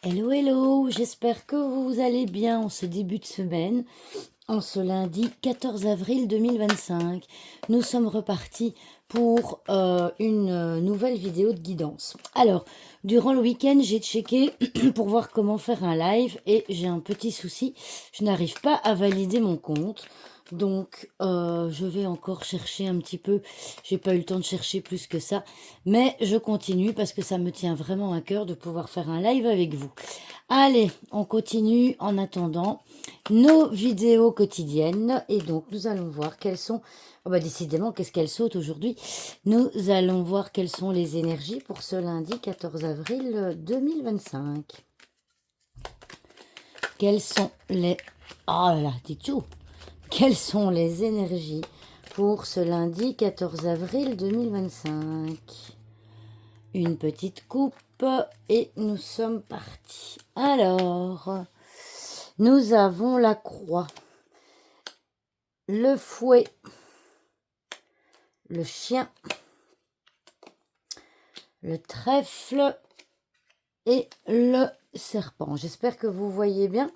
Hello, hello, j'espère que vous allez bien en ce début de semaine, en ce lundi 14 avril 2025. Nous sommes repartis pour une nouvelle vidéo de guidance. Alors, durant le week-end, j'ai checké pour voir comment faire un live et j'ai un petit souci. Je n'arrive pas à valider mon compte. Donc, je vais encore chercher un petit peu. J'ai pas eu le temps de chercher plus que ça. Mais je continue parce que ça me tient vraiment à cœur de pouvoir faire un live avec vous. Allez, on continue en attendant nos vidéos quotidiennes. Et donc, nous allons voir quelles sont... Oh bah décidément, qu'est-ce qu'elles sautent aujourd'hui? Nous allons voir quelles sont les énergies pour ce lundi 14 avril 2025. Quelles sont les... Oh là là, dis-tu. Quelles sont les énergies pour ce lundi 14 avril 2025? Une petite coupe et nous sommes partis. Alors, nous avons la croix, le fouet, le chien, le trèfle et le serpent. J'espère que vous voyez bien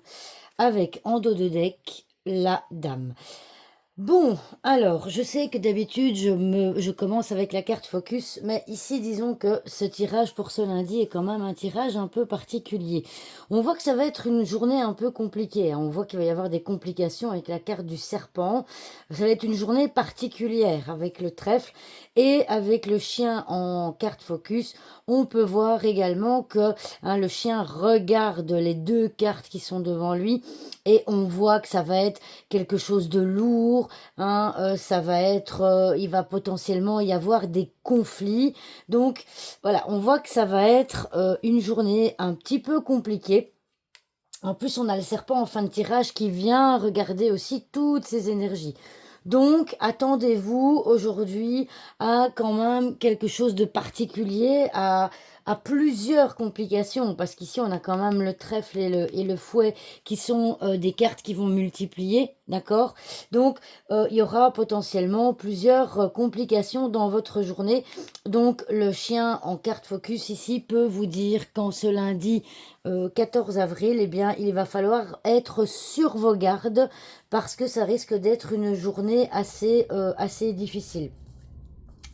avec en dos de deck la dame. Bon, alors, je sais que d'habitude, je commence avec la carte focus, mais ici, disons que ce tirage pour ce lundi est quand même un tirage un peu particulier. On voit que ça va être une journée un peu compliquée, hein. On voit qu'il va y avoir des complications avec la carte du serpent. Ça va être une journée particulière avec le trèfle et avec le chien en carte focus. On peut voir également que le chien regarde les deux cartes qui sont devant lui et on voit que ça va être quelque chose de lourd, ça va être, il va potentiellement y avoir des conflits. Donc voilà, on voit que ça va être une journée un petit peu compliquée. En plus, on a le serpent en fin de tirage qui vient regarder aussi toutes ces énergies. Donc, attendez-vous aujourd'hui à quand même quelque chose de particulier, à plusieurs complications, parce qu'ici, on a quand même le trèfle et le fouet qui sont des cartes qui vont multiplier, d'accord? Donc, il y aura potentiellement plusieurs complications dans votre journée. Donc, le chien en carte focus ici peut vous dire qu'en ce lundi 14 avril, eh bien, il va falloir être sur vos gardes parce que ça risque d'être une journée assez difficile.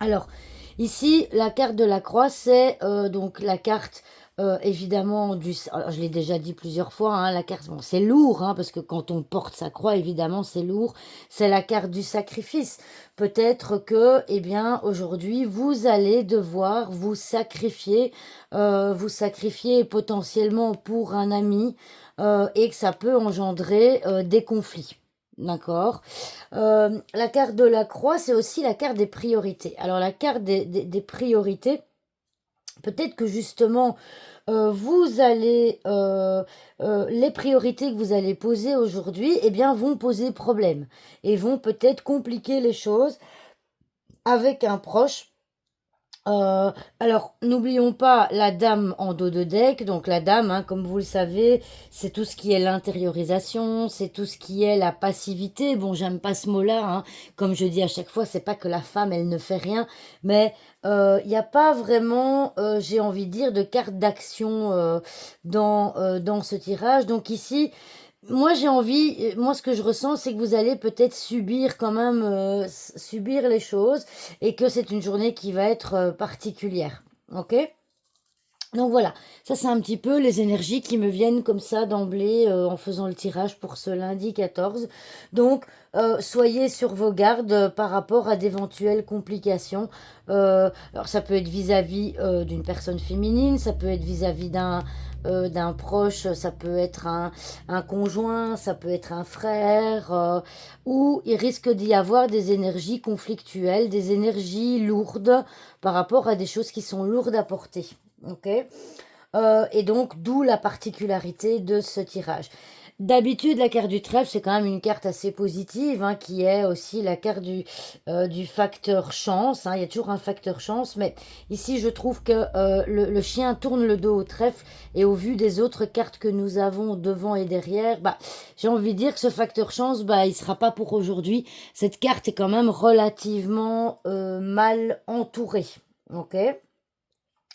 Alors, ici, la carte de la croix, c'est donc la carte évidemment du... Alors, je l'ai déjà dit plusieurs fois, hein, la carte, bon, c'est lourd, hein, parce que quand on porte sa croix, évidemment, c'est lourd. C'est la carte du sacrifice. Peut-être que, eh bien, aujourd'hui, vous allez devoir vous sacrifier potentiellement pour un ami, et que ça peut engendrer des conflits. D'accord. La carte de la croix, c'est aussi la carte des priorités. Alors, la carte des priorités, peut-être que justement, vous allez, les priorités que vous allez poser aujourd'hui, eh bien, vont poser problème et vont peut-être compliquer les choses avec un proche. Alors, n'oublions pas la dame en dos de deck. Donc, la dame, hein, comme vous le savez, c'est tout ce qui est l'intériorisation, c'est tout ce qui est la passivité. Bon, j'aime pas ce mot-là, hein. Comme je dis à chaque fois, c'est pas que la femme, elle ne fait rien, mais il n'y a pas vraiment, j'ai envie de dire, de carte d'action dans ce tirage. Donc ici, moi, j'ai envie, moi, ce que je ressens, c'est que vous allez peut-être subir quand même, subir les choses et que c'est une journée qui va être particulière. Ok? Donc voilà, ça c'est un petit peu les énergies qui me viennent comme ça d'emblée en faisant le tirage pour ce lundi 14. Donc soyez sur vos gardes par rapport à d'éventuelles complications. Alors ça peut être vis-à-vis d'une personne féminine, ça peut être vis-à-vis d'un proche, ça peut être un conjoint, ça peut être un frère, où il risque d'y avoir des énergies conflictuelles, des énergies lourdes par rapport à des choses qui sont lourdes à porter. Ok. Et donc, d'où la particularité de ce tirage. D'habitude, la carte du trèfle, c'est quand même une carte assez positive, hein, qui est aussi la carte du facteur chance, hein. Il y a toujours un facteur chance, mais ici, je trouve que le chien tourne le dos au trèfle, et au vu des autres cartes que nous avons devant et derrière, bah, j'ai envie de dire que ce facteur chance, bah, il sera pas pour aujourd'hui. Cette carte est quand même relativement mal entourée. Ok.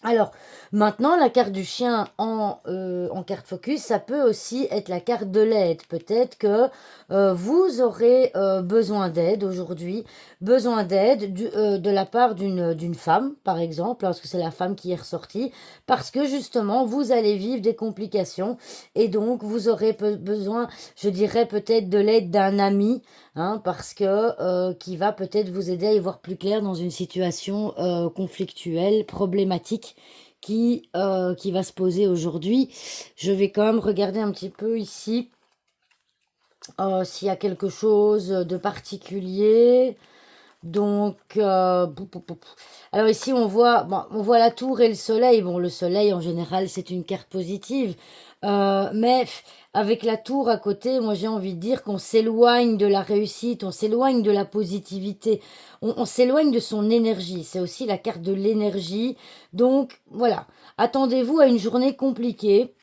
Alors, maintenant, la carte du chien en carte focus, ça peut aussi être la carte de l'aide. Peut-être que vous aurez besoin d'aide aujourd'hui, besoin d'aide de la part d'une femme, par exemple, parce que c'est la femme qui est ressortie, parce que justement, vous allez vivre des complications et donc vous aurez besoin, je dirais peut-être de l'aide d'un ami, hein, parce que qui va peut-être vous aider à y voir plus clair dans une situation conflictuelle, problématique qui va se poser aujourd'hui. Je vais quand même regarder un petit peu ici s'il y a quelque chose de particulier. Donc, alors ici on voit, bon, on voit la tour et le soleil. Bon, le soleil en général c'est une carte positive, mais avec la tour à côté, moi j'ai envie de dire qu'on s'éloigne de la réussite, on s'éloigne de la positivité, on s'éloigne de son énergie. C'est aussi la carte de l'énergie. Donc voilà, attendez-vous à une journée compliquée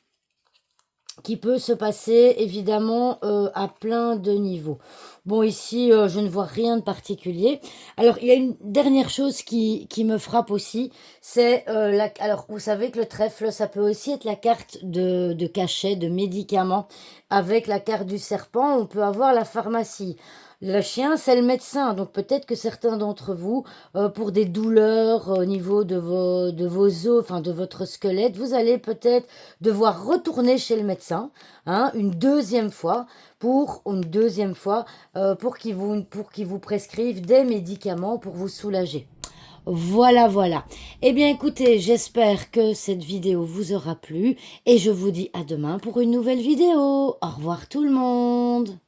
qui peut se passer évidemment à plein de niveaux. Bon, ici, je ne vois rien de particulier. Alors, il y a une dernière chose qui me frappe aussi, c'est alors, vous savez que le trèfle, ça peut aussi être la carte de cachet, de médicaments. Avec la carte du serpent, on peut avoir la pharmacie. Le chien, c'est le médecin, donc peut-être que certains d'entre vous, pour des douleurs au niveau de vos os, enfin de votre squelette, vous allez peut-être devoir retourner chez le médecin, hein, une deuxième fois, pour qu'il vous prescrive des médicaments pour vous soulager. Voilà, voilà. Eh bien, écoutez, j'espère que cette vidéo vous aura plu et je vous dis à demain pour une nouvelle vidéo. Au revoir tout le monde.